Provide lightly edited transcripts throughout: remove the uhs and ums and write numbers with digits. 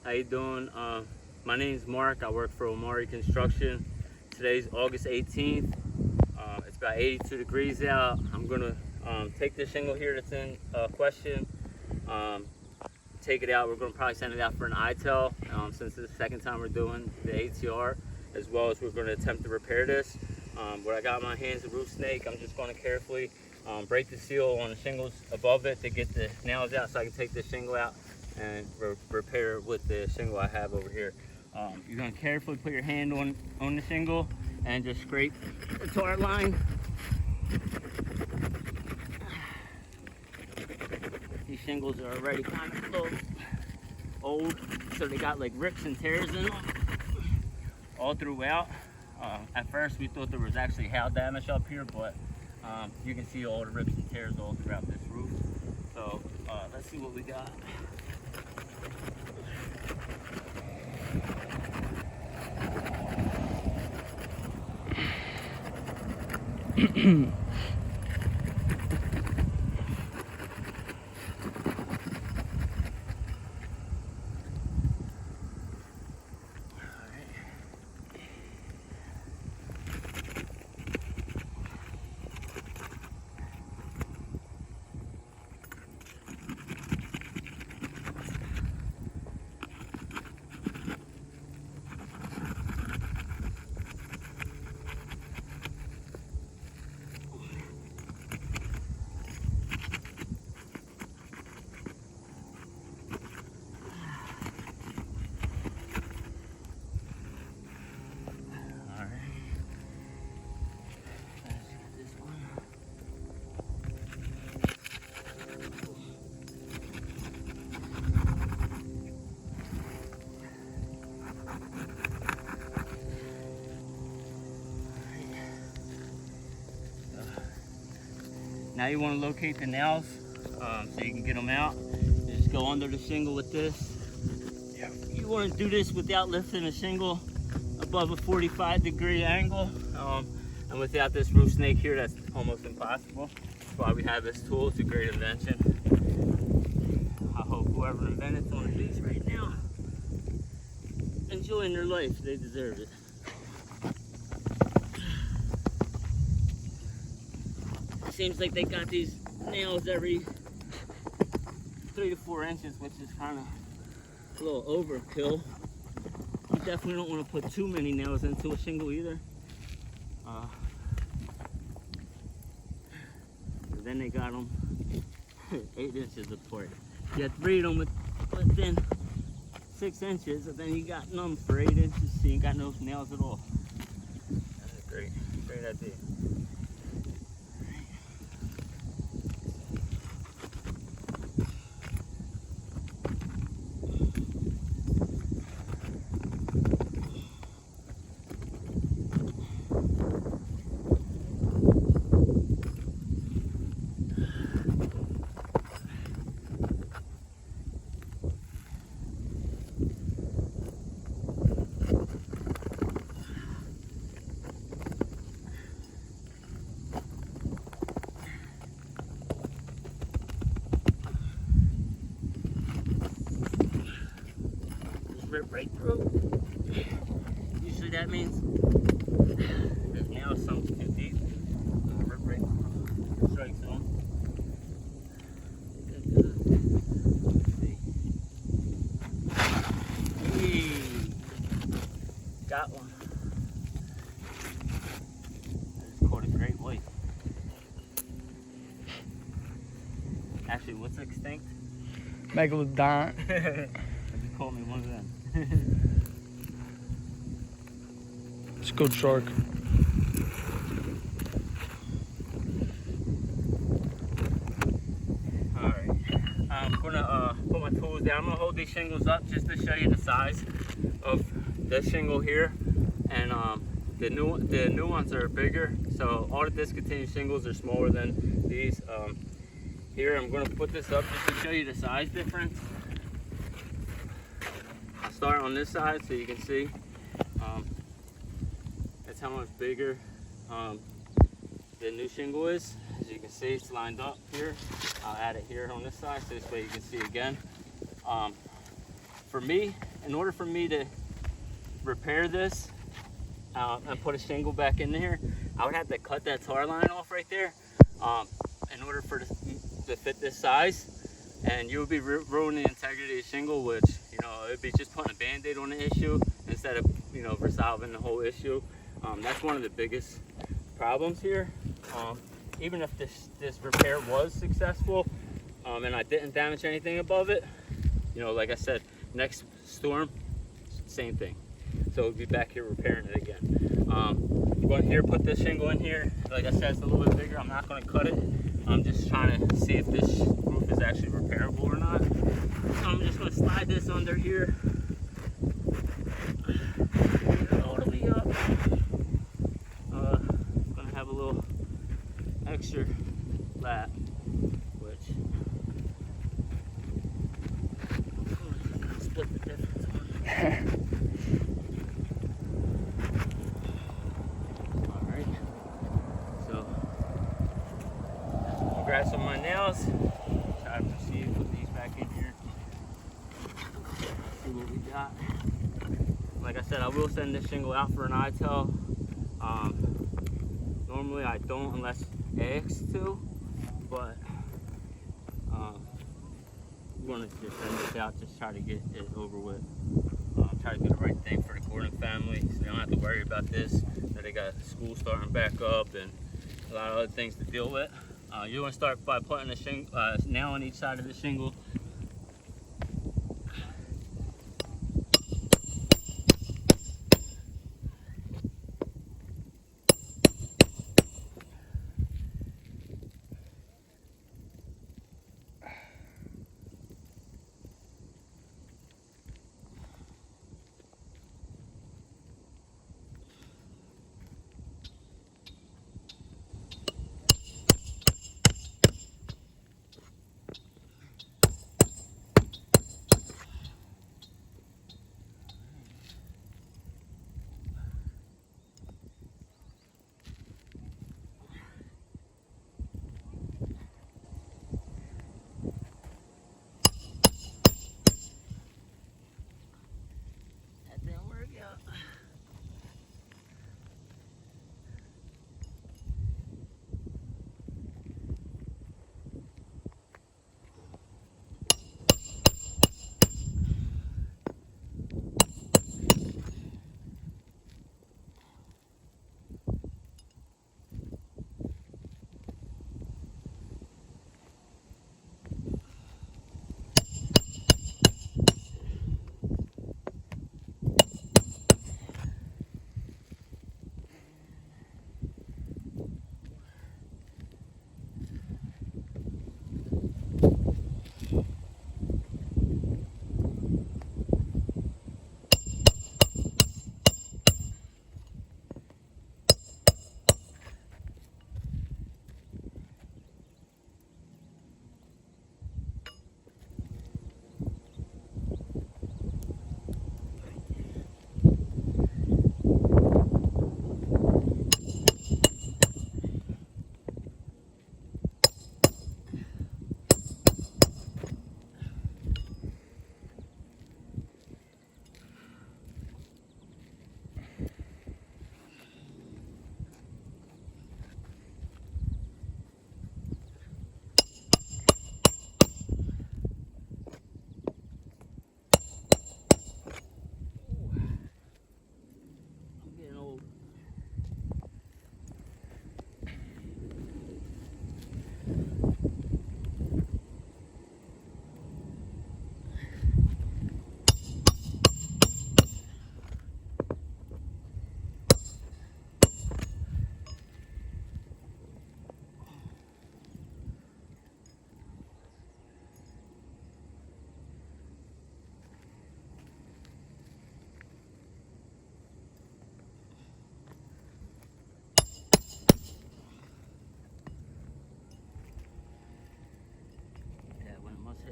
How you doing? My name is Mark. I work for Omari Construction. Today's August 18th. It's about 82 degrees out. I'm gonna take this shingle here that's in question, take it out. We're gonna probably send it out for an ITEL since it's the second time we're doing the ATR, as well as we're gonna attempt to repair this. What I got in my hands is a roof snake. I'm just gonna carefully break the seal on the shingles above it to get the nails out so I can take this shingle out and repair it with the shingle I have over here. You're going to carefully put your hand on the shingle and just scrape the tar line. These shingles are already kind of a little old, so they got like rips and tears in them all throughout. At first we thought there was actually hail damage up here, but you can see all the rips and tears all throughout this roof. So let's see what we got. Now you want to locate the nails so you can get them out. You just go under the shingle with this. You want to do this without lifting the shingle above a 45-degree angle. And without this roof snake here, that's almost impossible. That's why we have this tool. It's a great invention. I hope whoever invented it's on the beach right now enjoying their life. They deserve it. Seems like they got these nails every 3 to 4 inches, which is kind of a little overkill. You definitely don't want to put too many nails into a shingle either. Then they got them 8 inches apart. You have to read them within 6 inches, and then you got none for 8 inches, so you ain't got no nails at all. That's a great idea. Rip right through. Usually that means there's now some too deep. Rip right through. Strike zone. Let's see. Hey, got one. I just caught a great white. Actually, what's extinct? Megalodon. Caught me one of them. It's a good shark. Alright. I'm gonna put my tools down. I'm gonna hold these shingles up just to show you the size of this shingle here. And the new ones are bigger. So all the discontinued shingles are smaller than these. Here I'm gonna put this up just to show you the size difference. Start on this side so you can see that's how much bigger the new shingle is. As you can see, it's lined up here. I'll add it here on this side so this way you can see again. For me, in order for me to repair this and put a shingle back in there, I would have to cut that tar line off right there in order for this to fit this size, and you would be ruining the integrity of the shingle, which, you know, it'd be just putting a band-aid on the issue instead of, you know, resolving the whole issue. That's one of the biggest problems here. Even if this repair was successful and I didn't damage anything above it, you know, like I said, next storm, same thing. So we'll be back here repairing it again. I'm going here, put this shingle in here. Like I said, it's a little bit bigger. I'm not going to cut it. I'm just trying to see if this roof is actually repairable or not. So I'm just going to slide this under here. All the way up. Going to have a little extra lap, which split the difference on. Alright, so grab some of my nails, try to proceed, put these back in here, see what we got. Like I said, I will send this shingle out for an ITEL. Normally I don't unless asked to, but I'm going to just send this out, just try to get it over with. Try to do the right thing for the Gordon family, so they don't have to worry about this, that they got school starting back up and a lot of other things to deal with. You want to start by putting a nail on each side of the shingle.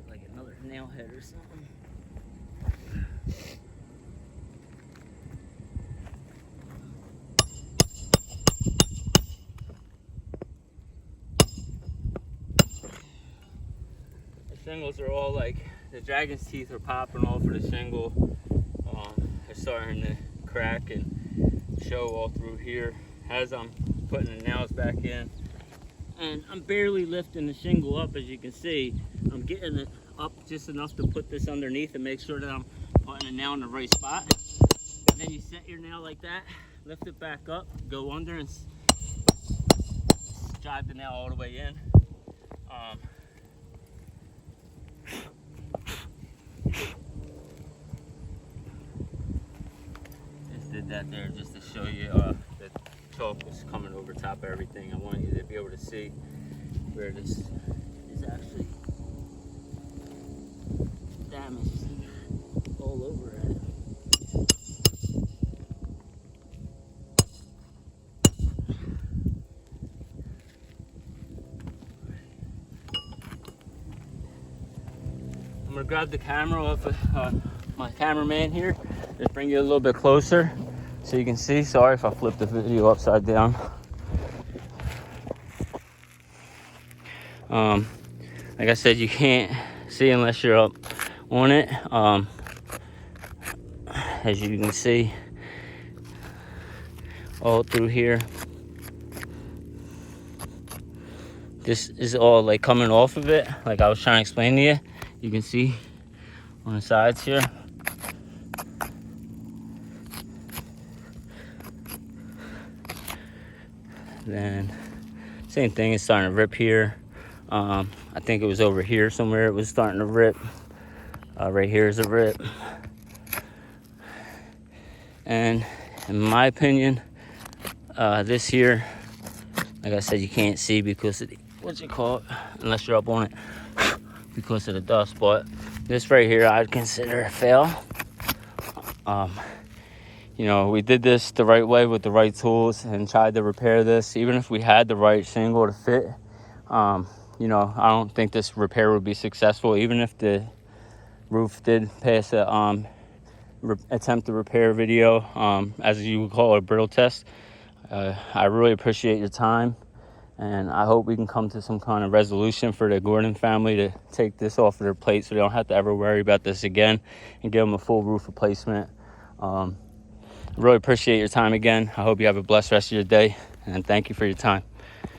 Like another nail head or something. The shingles are all like, the dragon's teeth are popping off of the shingle. starting to crack and show all through here as I'm putting the nails back in. And I'm barely lifting the shingle up, as you can see. I'm getting it up just enough to put this underneath and make sure that I'm putting the nail in the right spot. Then you set your nail like that, lift it back up, go under, and drive the nail all the way in. Just did that there just to show you that chalk was coming over top of everything. I want you to be able to see where this is actually damaged all over it. I'm gonna grab the camera off of my cameraman here. Just bring you a little bit closer so you can see. Sorry if I flipped the video upside down. Like I said, you can't see unless you're up on it. As you can see, all through here, this is all like coming off of it. Like I was trying to explain to you. You can see on the sides here. Then same thing, it's starting to rip here. I think it was over here somewhere it was starting to rip. Right here is a rip. And in my opinion, this here, like I said, you can't see because of the, what's it called, unless you're up on it, because of the dust. But this right here I'd consider a fail. You know, we did this the right way with the right tools and tried to repair this. Even if we had the right shingle to fit, you know, I don't think this repair would be successful. Even if the roof did pass a attempt to repair video, as you would call it, a brittle test. I really appreciate your time, and I hope we can come to some kind of resolution for the Gordon family to take this off of their plate so they don't have to ever worry about this again, and give them a full roof replacement. I really appreciate your time again. I hope you have a blessed rest of your day, and thank you for your time.